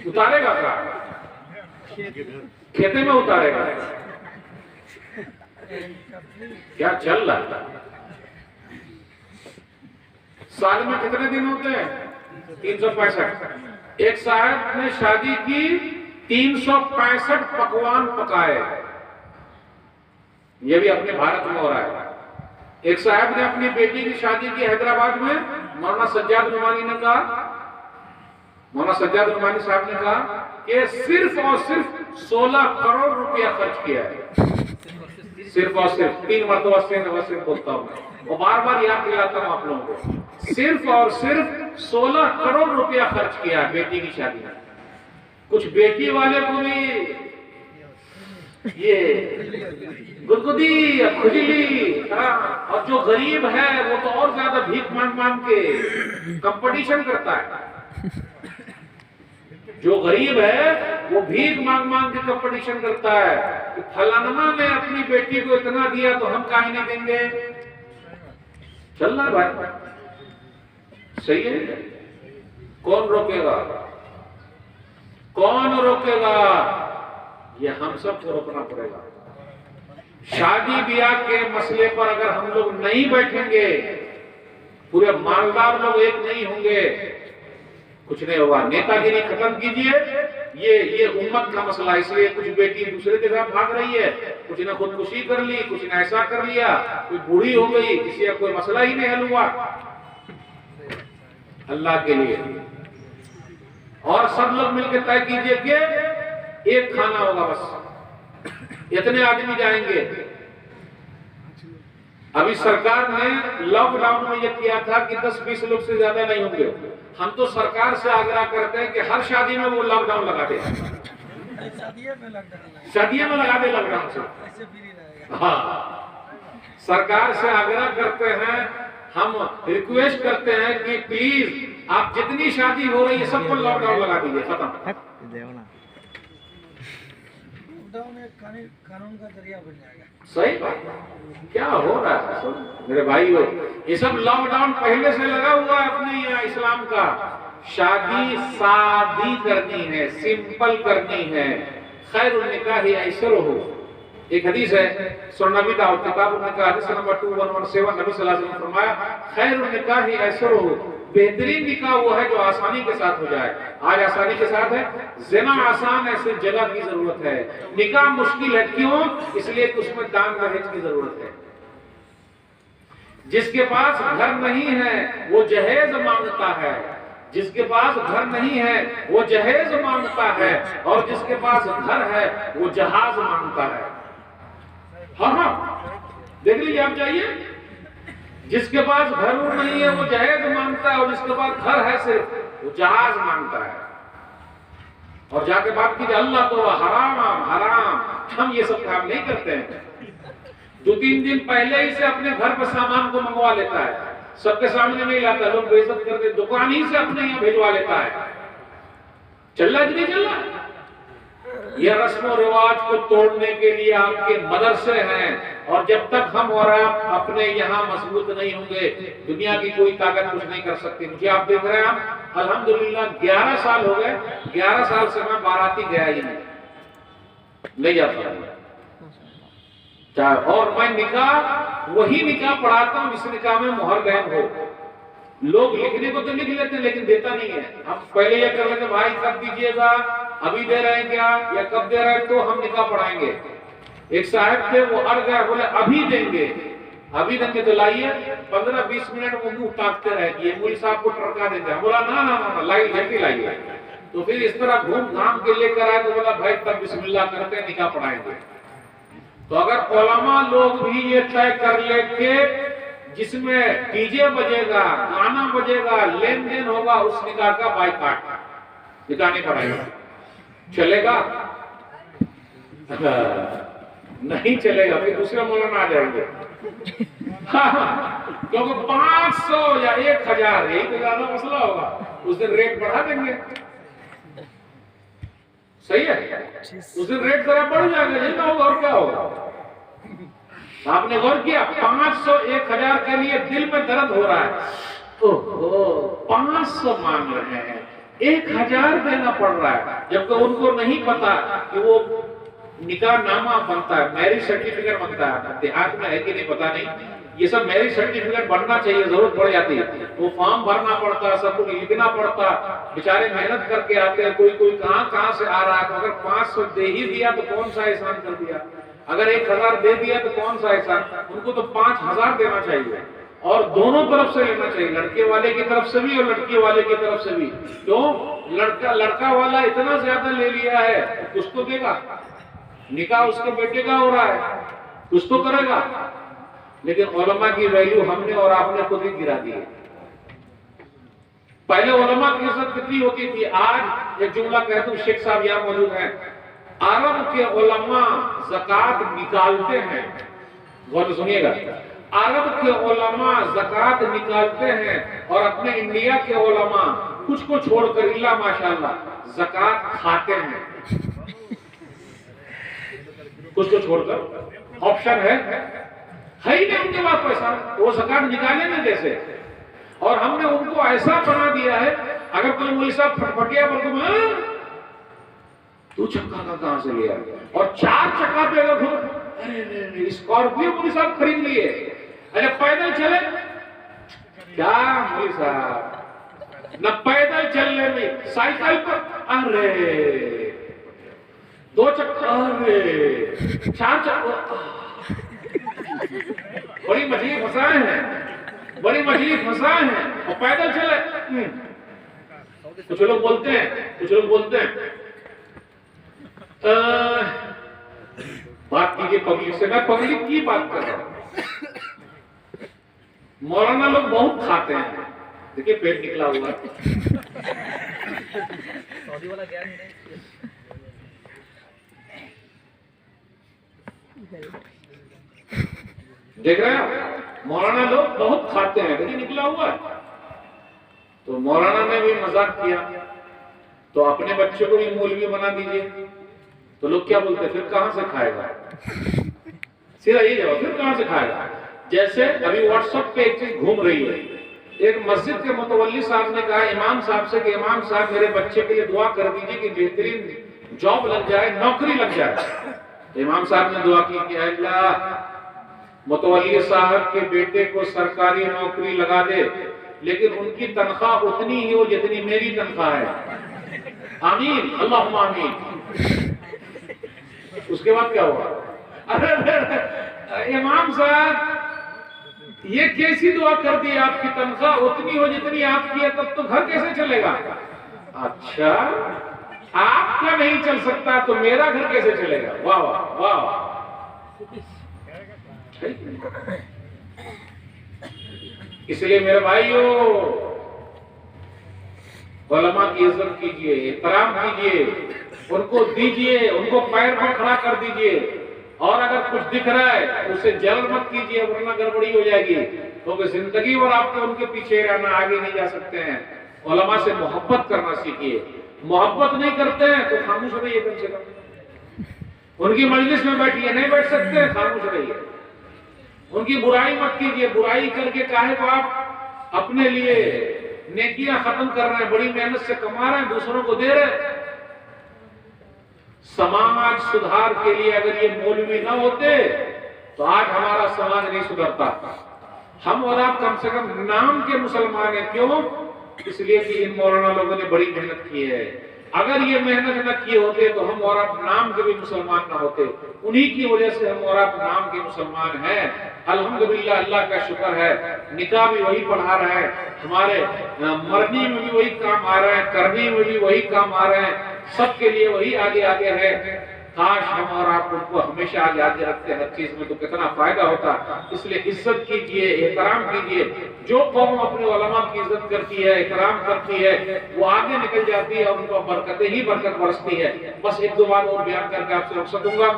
उतारेगा कहाँ? खेते में उतारेगा। क्या चल रहा है? साल में कितने दिन होते हैं? 365। एक साहब ने शादी की, 365 पकवान पकाए। ये भी अपने भारत में हो रहा है। एक साहब ने अपनी बेटी की शादी की हैदराबाद में। मौलाना सज्जाद नुमानी ने कहा, मौलाना सज्जाद नुमानी साहब ने कहा कि सिर्फ और सिर्फ 16 करोड़ रुपया खर्च किया है। सिर्फ और सिर्फ 3 मरतबा सिर्फ बोलता हूँ और बार बार याद दिलाता हूँ आप लोगों को। सिर्फ और सिर्फ 16 करोड़ रुपया खर्च किया है बेटी की शादी में। कुछ बेटी वाले को भी ये गुदगुदी या खुजली, और जो गरीब है वो तो और ज्यादा भीख मांग मांग के कंपटीशन करता है। जो गरीब है वो भीख मांग मांग के कंपटीशन करता है कि फलाना ने अपनी बेटी को इतना दिया तो हम काहे नहीं देंगे। चल रहा भाई, सही है। कौन रोकेगा, कौन रोकेगा? ये हम सबको रोकना पड़ेगा। शादी ब्याह के मसले पर अगर हम लोग नहीं बैठेंगे, पूरे मालदार लोग एक नहीं होंगे, कुछ नहीं होगा। नेतागिरी खत्म कीजिए, ये उम्मत का मसला। इसलिए कुछ बेटी दूसरे के साथ भाग रही है, कुछ ने खुदकुशी कर ली, कुछ ने ऐसा कर लिया, कोई बूढ़ी हो गई, किसी का कोई मसला ही नहीं हल हुआ। अल्लाह के लिए और सब लोग मिलकर तय कीजिए कि एक खाना होगा, बस इतने आदमी जाएंगे। अभी सरकार ने लॉकडाउन में यह किया था कि 10-20 लोग से ज्यादा नहीं होंगे। हम तो सरकार से आग्रह करते हैं कि हर शादी में वो लॉकडाउन लगा दे, शादियों में लगा दे लॉकडाउन से। हाँ, सरकार से आग्रह करते हैं, हम रिक्वेस्ट करते हैं कि प्लीज आप जितनी शादी हो रही है सबको लॉकडाउन लगा दीजिए, खत्म। कानून का जरिया बन जाएगा। सही बात। क्या हो रहा है मेरे भाई लोग, ये सब लॉकडाउन पहले से लगा हुआ है अपने यहाँ इस्लाम का। शादी सादी करनी है, सिंपल करनी है। खैरुन निकाह ऐसर हो। एक हदीस है सुनबी दाऊद किताब निकाह हदीस नंबर 2117, नबी सल्लल्लाहु अलैहि वसल्लम फरमाया खैरुन निकाह ऐसर हो, बेहतरीन निकाह वो है जो आसानी के साथ हो जाए। आज आसानी के साथ है, ज़िना आसान है, सिर्फ जगह की जरूरत है। निकाह मुश्किल है, क्यों? इसलिए कि उसमें दान दहेज की जरूरत है। जिसके पास घर नहीं है वो जहेज मांगता है, जिसके पास घर नहीं है वो जहेज मांगता है, और जिसके पास घर है वो जहाज मांगता है। हाँ, देख लीजिए, आप जाइए, जिसके पास घर नहीं है वो जहेज मांगता है, और जिसके पास घर है सिर्फ वो जहाज मांगता है। और जाके बात कीजिए, अल्लाह तो हराम हराम, हम ये सब काम नहीं करते हैं। 2-3 दिन पहले ही से अपने घर पर सामान को मंगवा लेता है, सबके सामने नहीं लाता, लोग बेइज्जत करते, दुकान ही से अपने यहाँ भिजवा लेता है। चल रहा है कि नहीं चल रहा? यह रस्म और रिवाज को तोड़ने के लिए आपके मदरसे हैं, और जब तक हम और आप अपने यहाँ मजबूत नहीं होंगे, दुनिया की कोई ताकत कुछ नहीं कर सकती। मुझे आप देख रहे हैं, आप अल्हम्दुलिल्लाह 11 साल हो गए, 11 साल से मैं बाराती गया ही नहीं जाता। और मैं निकाह वही निकाह पढ़ाता हूँ जिस निकाह में मोहर गैन हो। लोग लिखने को तो लिख लेते हैं लेकिन देता नहीं है। हम पहले ये कर लेते, भाई कब दीजिएगा, अभी दे रहे हैं क्या, या कब दे रहे हैं तो हम निकाह पढ़ाएंगे। एक साहब थे, वो अड़ गए, बोले अभी देंगे, अभी देंगे तो लाइए। 15-20 मिनट वो मुंह ताकते रहे, मूल साहब को टरका देते हैं। बोला ना ना ना, लाइए जल्दी लाइए। तो फिर इस तरह घूम घाम के लेकर आए, तो बोला भाई तब बिस्मिल्लाह करके निकाह पढ़ाएंगे। तो अगर उलमा लोग भी ये तय कर ले के जिसमें डीजे बजेगा, गाना बजेगा, लेन देन होगा, उस निकाह का बाइकाट, निकाह नहीं पड़ेगा। चलेगा? नहीं चलेगा, फिर दूसरे मौलाना आ जाएंगे। क्योंकि 500 या 1000 यही तो ज्यादा मसला होगा, उस दिन रेट बढ़ा देंगे। सही है, उस दिन रेट जरा बढ़ जाएगा, जितना होगा और क्या होगा। आपने गौर किया, 500-1000 के लिए दिल में दर्द हो रहा है, ओहो 500 मांग रहे हैं, 1000 देना पड़ रहा है, जबकि उनको नहीं पता कि वो निकाह नामा बनता है, मैरिज सर्टिफिकेट बनता है। देहात में है कि नहीं पता नहीं, ये सब मैरिज सर्टिफिकेट बनना चाहिए, जरूरत पड़ जाती है। वो फॉर्म भरना पड़ता है, सब कुछ लिखना पड़ता, बेचारे मेहनत करके आते हैं। कोई कहाँ से आ रहा है, तो अगर 500 दे ही दिया तो कौन सा एहसान कर दिया, अगर 1000 दे दिया तो कौन सा एहसान। उनको तो 5000 देना चाहिए, और दोनों तरफ से लेना चाहिए, लड़के वाले की तरफ से भी और लड़की वाले की तरफ से भी। क्यों? लड़का वाला इतना ज्यादा ले लिया है, कुछ तो देगा। निकाह उसके बेटे का हो रहा है, कुछ तो करेगा। लेकिन उलमा की वैल्यू हमने और आपने खुद ही गिरा दी है। पहले उलमा की इज्जत कितनी होती थी। आज एक जुमला कहता हूं, शेख साहब यहाँ मौजूद हैं, अरब के उलमा ज़कात निकालते हैं। गौर से सुनिएगा, अरब के उलमा ज़कात निकालते हैं, और अपने इंडिया के उलमा कुछ को छोड़कर इल्ला माशाअल्लाह ज़कात खाते हैं, कुछ तो छोड़कर ऑप्शन है ही नहीं उनके पास पैसा, वो ज़कात निकाले ना कैसे। और हमने उनको ऐसा बना दिया है, अगर कोई मौलवी साहब फटफटिया बोल तो तू चक्का का कहां से लिया, और 4 चक्का पे अगर अरे स्कॉर्पियो मौलवी साहब खरीद लिए, अरे पैदल चले क्या मौलवी साहब, न पैदल चलने में साइकिल पर, अरे 2 चक्का, अरे 4 चक्का, बड़ी मछली फंसाए हैं, बड़ी मछली फंसाए हैं, और पैदल चले। कुछ लोग बोलते हैं, कुछ लोग बोलते हैं बात कीजिए पब्लिक से, मैं पब्लिक की बात कर रहा हूं। मौलाना लोग बहुत खाते हैं, देखिए पेट निकला हुआ वाला ज्ञान नहीं। देख रहे हैं मौलाना लोग बहुत खाते हैं, देखिए निकला हुआ। तो मौलाना ने भी मजाक किया, तो अपने बच्चे को भी मौलवी बना दीजिए। तो लोग क्या बोलते हैं, फिर कहां से खाएगा, सीधा ये जवाब, फिर कहां से खाएगा। जैसे अभी व्हाट्सएप पे एक चीज घूम रही है, एक मस्जिद के मुतवल्ली साहब ने कहा इमाम साहब से कि इमाम साहब मेरे बच्चे के लिए दुआ कर दीजिए कि बेहतरीन जॉब लग जाए, नौकरी लग जाए। तो इमाम साहब ने दुआ की कि अल्लाह मुतवल्ली साहब के बेटे को सरकारी नौकरी लगा दे, लेकिन उनकी तनख्वाह उतनी ही हो जितनी मेरी तनख्वाह है, आमीन अल्लाहुम्मा आमीन। उसके बाद क्या हुआ, अरे इमाम साहब ये कैसी दुआ कर दी, आपकी तनख्वाह उतनी हो जितनी आपकी है, तब तो घर कैसे चलेगा। अच्छा आपका नहीं चल सकता तो मेरा घर कैसे चलेगा, वाह वाह वाह। इसलिए मेरे भाइयों उलमा की इज्जत कीजिए, एहतराम कीजिए, उनको दीजिए, उनको पैर पर खड़ा कर दीजिए। और अगर कुछ दिख रहा है तो उसे जल्द मत कीजिए, वरना गड़बड़ी हो जाएगी, क्योंकि तो जिंदगी भर आपको उनके पीछे रहना, आगे नहीं जा सकते हैं। उलमा से मोहब्बत करना सीखिए, मोहब्बत नहीं करते हैं तो खामोश रहिए, कम से कम उनकी मजलिस में बैठिए, नहीं बैठ सकते खामोश रहिए, उनकी बुराई मत कीजिए। बुराई करके काहे को आप अपने लिए नेकियां खत्म कर रहे हैं, बड़ी मेहनत से कमा रहे हैं, दूसरों को दे रहे हैं। समाज सुधार के लिए अगर ये मौलवी ना होते तो आज हमारा समाज नहीं सुधरता। हम और आप कम से कम नाम के मुसलमान हैं, क्यों, इसलिए कि इन मौलाना लोगों ने बड़ी मेहनत की है। अगर ये मेहनत न किए होते तो हम और आप नाम के भी मुसलमान ना होते, उन्हीं की वजह से हम और आप नाम के मुसलमान हैं। अल्हम्दुलिल्लाह, अल्लाह का शुक्र है, निकाह भी वही पढ़ा रहा है, हमारे मरनी में भी वही काम आ रहा है, करने में भी वही काम आ रहे हैं, सबके लिए वही आगे आगे है। काश हम और आप उनको हमेशा आगे आगे रखते हर चीज में, तो कितना फायदा होता। इसलिए इज्जत कीजिए, एहतराम कीजिए। जो कौम अपने उलमा की इज्जत करती है, एहतराम करती है, वो आगे निकल जाती है और उनको बरकतें ही बरकत बरसती है। बस एक दो बात और बयान करके आपसे रुखसत दूंगा।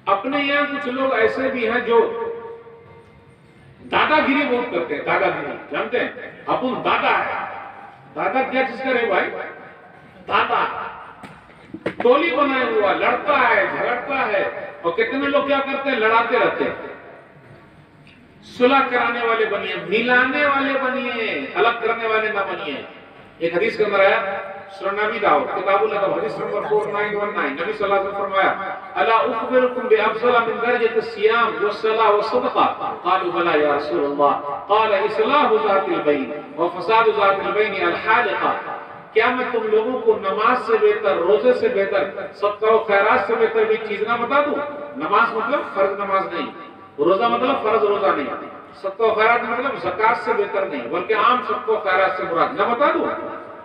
अपने यहाँ कुछ लोग ऐसे भी हैं जो दादागिरी बहुत करते हैं। दादागिरी जानते हैं, अपन दादा है, दादा क्या चीज करे भाई, दादा टोली बनाए हुआ, लड़ता है, झगड़ता है, और कितने लोग क्या करते हैं, लड़ाते रहते हैं। सुलह कराने वाले बनिए, मिलाने वाले बनिए, अलग करने वाले ना बनिए। एक हदीस के अंदर आया, सुनन नबी दाऊद किताबुल अदब हदीस नंबर 4919, नबी सल्लल्लाहु अलैहि वसल्लम फरमाया, अला उखबिरुकुम बि अफज़ल मिन दरजति सियाम वस्सलाह वस्सदक़ा, क़ालू बला या रसूलल्लाह, क़ाल इस्लाहु ज़ातिल बैन व फसादु ज़ातिल बैन अल हालिक़ा। क्या मैं तुम लोगों को नमाज से बेहतर, रोजे से बेहतर, सदका और खैरात से बेहतर भी चीज ना बता दूं। नमाज मतलब फर्ज नमाज नहीं, रोजा मतलब फर्ज रोजा नहीं, सदका और खैरात मतलब ज़कात से बेहतर नहीं, बल्कि आम सदका और खैरात से मुराद ना बता दूं।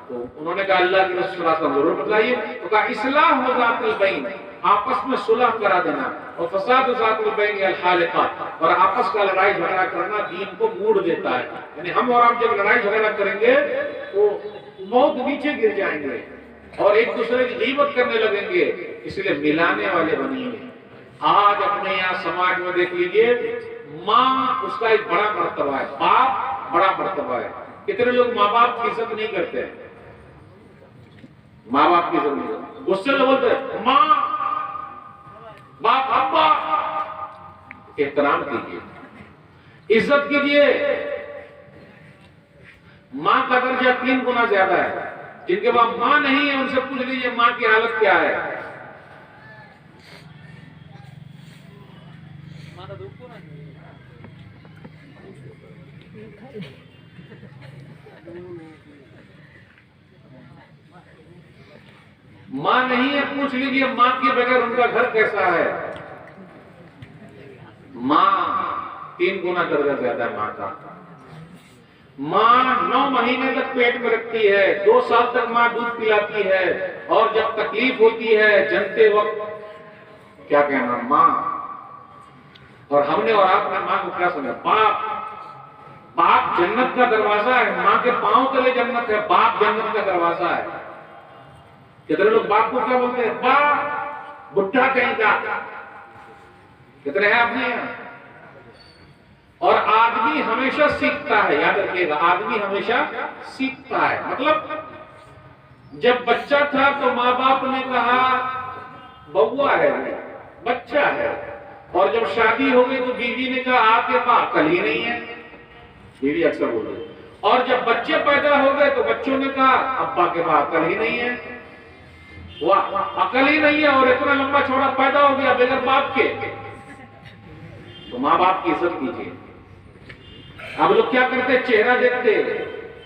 तो उन्होंने कहा अल्लाह के रसूल सल्लल्लाहु अलैहि वसल्लम जरूर बताइए। तो कहा इस्लाह हो ज़ातिल बैन, आपस में सुलह करा देना, और फसाद ज़ातिल बैन अल हालिक़ा, और आपस का लड़ाई झगड़ा करना दीन को मूड देता है। यानी हम और आप जब लड़ाई झगड़ा करेंगे तो मौत नीचे गिर जाएंगे और एक दूसरे की गीबत करने लगेंगे। इसलिए मिलाने वाले बनिए। आज अपने यहाँ समाज में देख लीजिए, माँ उसका एक बड़ा मर्तबा है, बाप बड़ा मर्तबा है। कितने लोग माँ बाप की इज्जत नहीं करते हैं, माँ बाप की जरूरत, गुस्से में बोलते माँ बाप अब्बा, एहतराम कीजिए, इज्जत कीजिए। माँ का दर्जा 3 गुना ज्यादा है। जिनके पास माँ नहीं है उनसे पूछ लीजिए माँ की हालत क्या है। माँ नहीं है, पूछ लीजिए माँ के बगैर उनका घर कैसा है। माँ 3 गुना दर्जा ज्यादा है माँ का। माँ 9 महीने तक पेट में रखती है, 2 साल तक माँ दूध पिलाती है, और जब तकलीफ होती है जनते वक्त क्या कहना माँ। और हमने और आपने माँ को क्या समझा, बाप। बाप जन्नत का दरवाजा है, माँ के पांव तले जन्नत है, बाप जन्नत का दरवाजा है। कितने लोग बाप को क्या बोलते हैं, बाप बुढ़ा कहीं का। कितने हैं आपने यहाँ? और आदमी हमेशा सीखता है, याद रखिएगा, आदमी हमेशा सीखता है। मतलब जब बच्चा था तो माँ बाप ने कहा बउआ है, बच्चा है, और जब शादी हो गई तो बीवी ने कहा आपके पास अकल ही नहीं है। बीवी अक्सर बोल रही। और जब बच्चे पैदा हो गए तो बच्चों ने कहा अब्बा के पास अकल ही नहीं है। वाह, अकल ही नहीं है और इतना लंबा चौड़ा पैदा हो गया बगैर बाप के। तो माँ बाप की इज्जत कीजिए। अब लोग क्या करते, चेहरा देखते,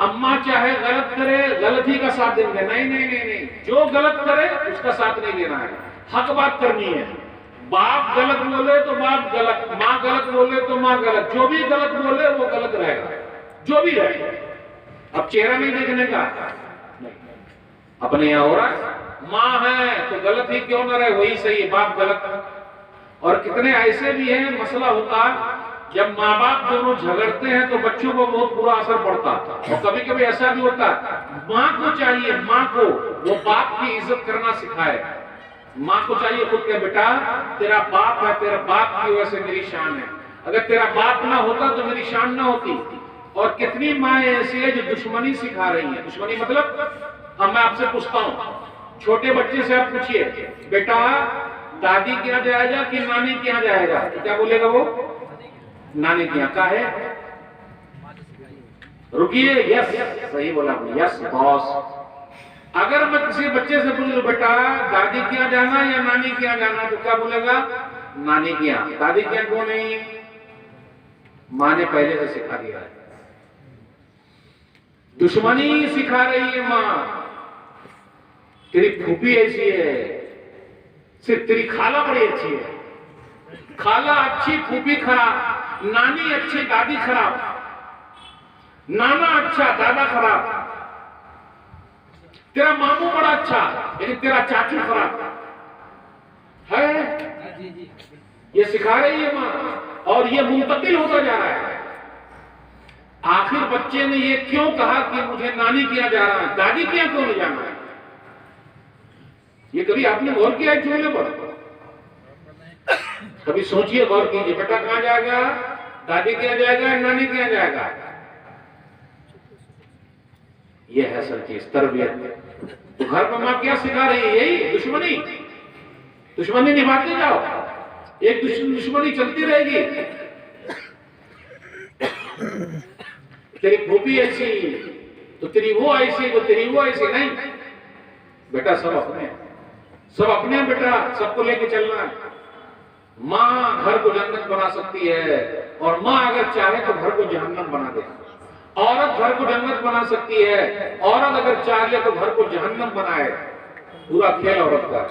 अम्मा चाहे गलत करे गलती का साथ देंगे। नहीं नहीं नहीं नहीं, जो गलत करे उसका साथ नहीं देना है, हक बात करनी है। बाप गलत बोले तो बाप गलत, माँ गलत बोले तो माँ गलत, जो भी गलत बोले वो गलत रहेगा, जो भी रहे। अब चेहरा नहीं देखने का, अपने यहाँ हो रहा है, माँ है तो गलत ही क्यों ना रहे, वही सही, बाप गलत। और कितने ऐसे भी हैं, मसला होता जब माँ बाप दोनों झगड़ते हैं तो बच्चों को बहुत बुरा असर पड़ता। और कभी कभी ऐसा भी होता है, माँ को चाहिए, माँ को वो बाप की इज्जत करना सिखाए। माँ को चाहिए खुद के, बेटा तेरा बाप है, तेरा बाप की वजह से मेरी शान है, अगर तेरा बाप ना होता तो मेरी शान ना होती। और कितनी माँ ऐसी है जो दुश्मनी सिखा रही है। दुश्मनी मतलब, अब मैं आपसे पूछता हूँ, छोटे बच्चे से आप पूछिए बेटा दादी के यहाँ जाएगा कि नानी के यहाँ जाएगा, तो क्या बोलेगा वो, नानी के यहाँ। का है, रुकिए, यस सही बोला, यस बॉस। अगर मैं किसी बच्चे से पूछूं बेटा दादी के यहाँ जाना या नानी के यहाँ जाना, तो क्या बोलेगा, नानी के यहाँ। दादी के यहाँ क्यों नहीं, माँ ने पहले से सिखा दिया है। दुश्मनी सिखा रही है माँ, तेरी फूफी ऐसी है, सिर्फ तेरी खाला बड़ी अच्छी है, खाला अच्छी फूफी खराब, नानी अच्छी दादी खराब, नाना अच्छा दादा खराब, तेरा मामू बड़ा अच्छा लेकिन तेरा चाचू खराब है। ये सिखा रही है माँ, और ये मुंतकिल होता जा रहा है। आखिर बच्चे ने ये क्यों कहा कि मुझे नानी के यहाँ जा रहा है, दादी के यहाँ क्यों नहीं जाना है? ये कभी आपने गौर किया है चूल्हे पर? कभी सोचिए, गौर कीजिए, बेटा कहाँ जाएगा, दादी के यहाँ जाएगा, नानी के यहाँ जाएगा? ये है सर चीज, तरबियत। तो घर पर माँ क्या सिखा रही है, यही दुश्मनी। दुश्मनी निभाते जाओ, एक दुश्मनी चलती रहेगी। तेरी फूफी ऐसी तो तेरी वो ऐसी, तो तेरी वो ऐसी। नहीं बेटा, सब अपने, सब अपने बेटा, सबको लेके चलना है। माँ घर को जन्नत बना सकती है, और माँ अगर चाहे तो घर को जहन्नम बना दे। औरत घर को जन्नत बना सकती है, औरत अगर चाहे तो घर को जहन्नम बनाए। पूरा खेल औरत का।